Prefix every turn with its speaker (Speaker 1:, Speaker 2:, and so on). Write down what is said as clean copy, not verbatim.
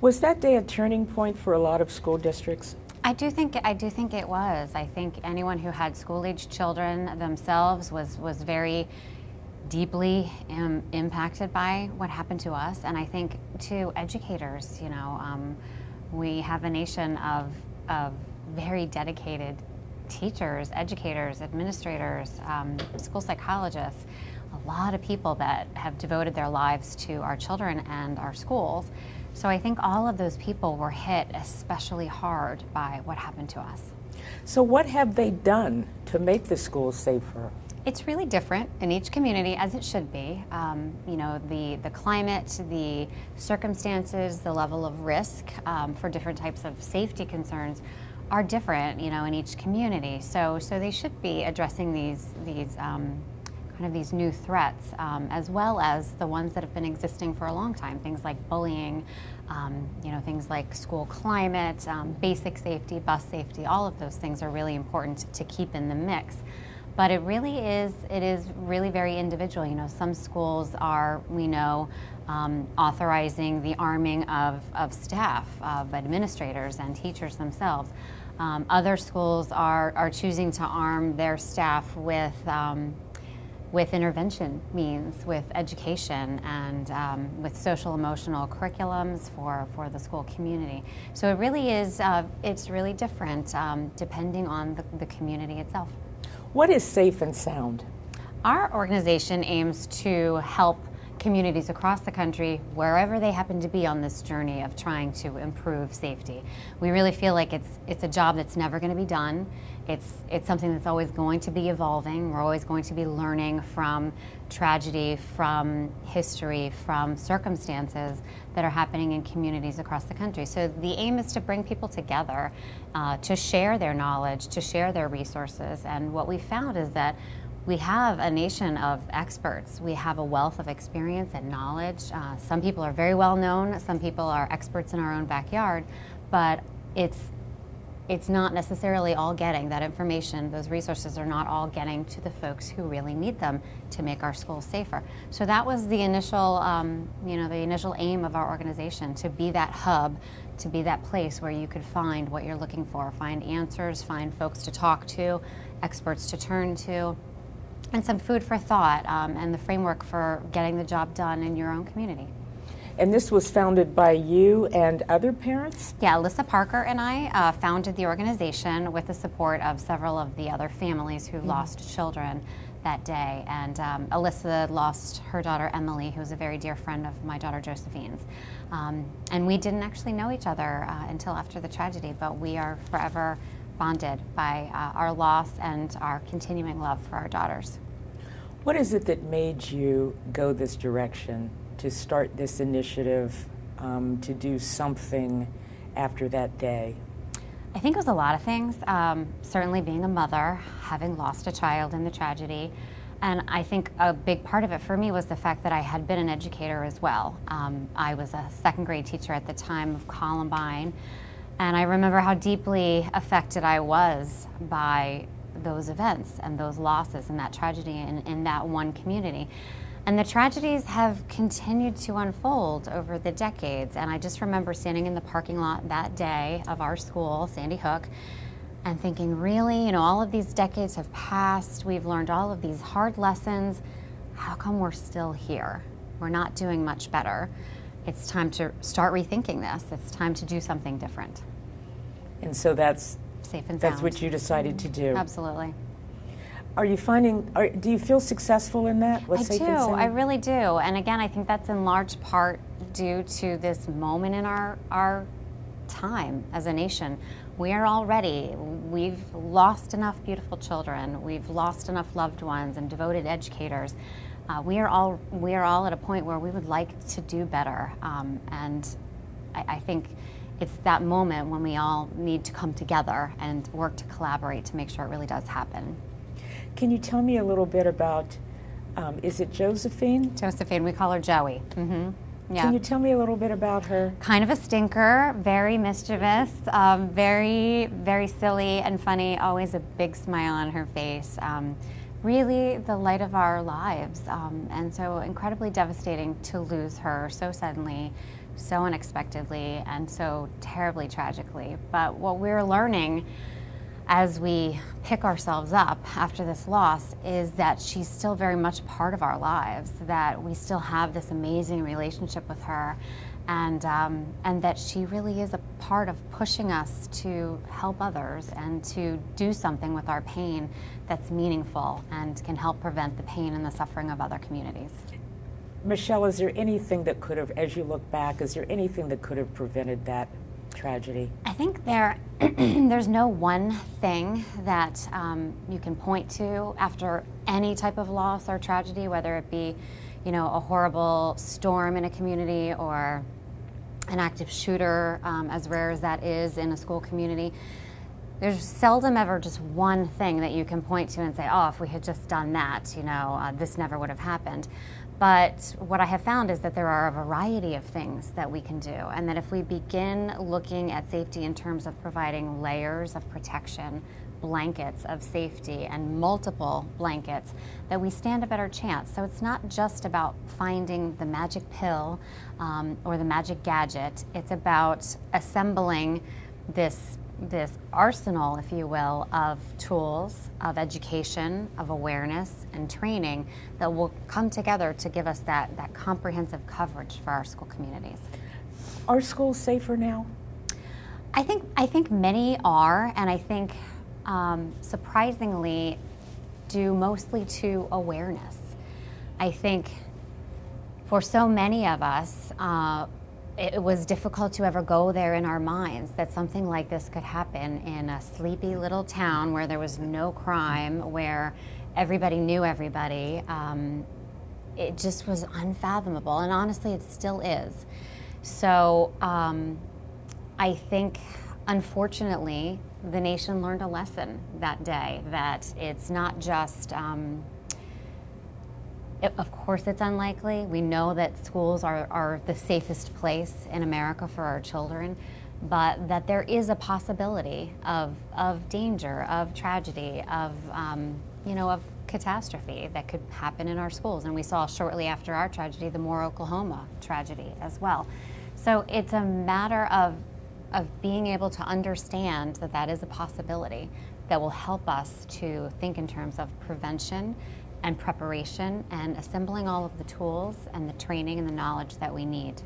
Speaker 1: Was that day a turning point for a lot of school districts?
Speaker 2: I do think it was. I think anyone who had school-age children themselves was very deeply impacted by what happened to us. And I think to educators, we have a nation of very dedicated teachers, educators, administrators, school psychologists, a lot of people that have devoted their lives to our children and our schools. So I think all of those people were hit especially hard by what happened to us.
Speaker 1: So what have they done to make the schools safer?
Speaker 2: It's really different in each community, as it should be. The climate, the circumstances, the level of risk for different types of safety concerns are different, in each community. So they should be addressing these new threats, as well as the ones that have been existing for a long time. Things like bullying, things like school climate, basic safety, bus safety. All of those things are really important to keep in the mix. But it is really very individual. Some schools are, we know, authorizing the arming of staff, of administrators and teachers themselves. Other schools are choosing to arm their staff with intervention means, with education, and with social emotional curriculums for the school community. So it really is, it's really different depending on the community itself.
Speaker 1: What is Safe and Sound?
Speaker 2: Our organization aims to help communities across the country, wherever they happen to be on this journey of trying to improve safety. We really feel like it's a job that's never going to be done. It's something that's always going to be evolving. We're always going to be learning from tragedy, from history, from circumstances that are happening in communities across the country. So the aim is to bring people together, to share their knowledge, to share their resources. And what we found is that we have a nation of experts. We have a wealth of experience and knowledge. Some people are very well known. Some people are experts in our own backyard, but it's not necessarily all getting that information. Those resources are not all getting to the folks who really need them to make our schools safer. So that was the initial, the initial aim of our organization, to be that hub, to be that place where you could find what you're looking for, find answers, find folks to talk to, experts to turn to, and some food for thought, and the framework for getting the job done in your own community.
Speaker 1: And this was founded by you and other parents?
Speaker 2: Yeah, Alyssa Parker and I founded the organization with the support of several of the other families who lost children that day. And Alyssa lost her daughter Emily, who was a very dear friend of my daughter Josephine's. And we didn't actually know each other until after the tragedy, but we are forever bonded by our loss and our continuing love for our daughters.
Speaker 1: What is it that made you go this direction, to start this initiative, to do something after that day?
Speaker 2: I think it was a lot of things. Certainly being a mother, having lost a child in the tragedy, and I think a big part of it for me was the fact that I had been an educator as well. I was a second grade teacher at the time of Columbine, and I remember how deeply affected I was by those events and those losses and that tragedy in that one community. And the tragedies have continued to unfold over the decades. And I just remember standing in the parking lot that day of our school, Sandy Hook, and thinking, really, all of these decades have passed. We've learned all of these hard lessons. How come we're still here? We're not doing much better. It's time to start rethinking this. It's time to do something different.
Speaker 1: And so that's
Speaker 2: Safe and Sound.
Speaker 1: That's what you decided to do.
Speaker 2: Absolutely.
Speaker 1: Are you do you feel successful in that?
Speaker 2: I do. I really do. And again, I think that's in large part due to this moment in our time as a nation. We are all ready. We've lost enough beautiful children. We've lost enough loved ones and devoted educators. We are all at a point where we would like to do better. And I think it's that moment when we all need to come together and work to collaborate to make sure it really does happen.
Speaker 1: Can you tell me a little bit about, is it Josephine?
Speaker 2: Josephine, we call her Joey. Mm-hmm. Yeah.
Speaker 1: Can you tell me a little bit about her?
Speaker 2: Kind of a stinker, very mischievous, very, very silly and funny, always a big smile on her face. Really the light of our lives, and so incredibly devastating to lose her so suddenly, so unexpectedly and so terribly tragically. But what we're learning as we pick ourselves up after this loss is that she's still very much a part of our lives, that we still have this amazing relationship with her, and that she really is a part of pushing us to help others and to do something with our pain that's meaningful and can help prevent the pain and the suffering of other communities.
Speaker 1: Michele, is there anything that could have, as you look back, is there anything that could have prevented that tragedy?
Speaker 2: I think there's no one thing that you can point to after any type of loss or tragedy, whether it be, a horrible storm in a community or an active shooter, as rare as that is in a school community. There's seldom ever just one thing that you can point to and say, oh, if we had just done that, this never would have happened. But what I have found is that there are a variety of things that we can do, and that if we begin looking at safety in terms of providing layers of protection, blankets of safety, and multiple blankets, that we stand a better chance. So it's not just about finding the magic pill or the magic gadget. It's about assembling this arsenal, if you will, of tools, of education, of awareness and training that will come together to give us that comprehensive coverage for our school communities.
Speaker 1: Are schools safer now?
Speaker 2: I think many are, and I think surprisingly due mostly to awareness. I think for so many of us, it was difficult to ever go there in our minds that something like this could happen in a sleepy little town where there was no crime, where everybody knew everybody. It just was unfathomable, and honestly, it still is. So I think, unfortunately, the nation learned a lesson that day, that it's not just of course it's unlikely. We know that schools are the safest place in America for our children, but that there is a possibility of danger, of tragedy, of catastrophe that could happen in our schools. And we saw shortly after our tragedy the Moore, Oklahoma tragedy as well. So it's a matter of being able to understand that that is a possibility that will help us to think in terms of prevention and preparation and assembling all of the tools and the training and the knowledge that we need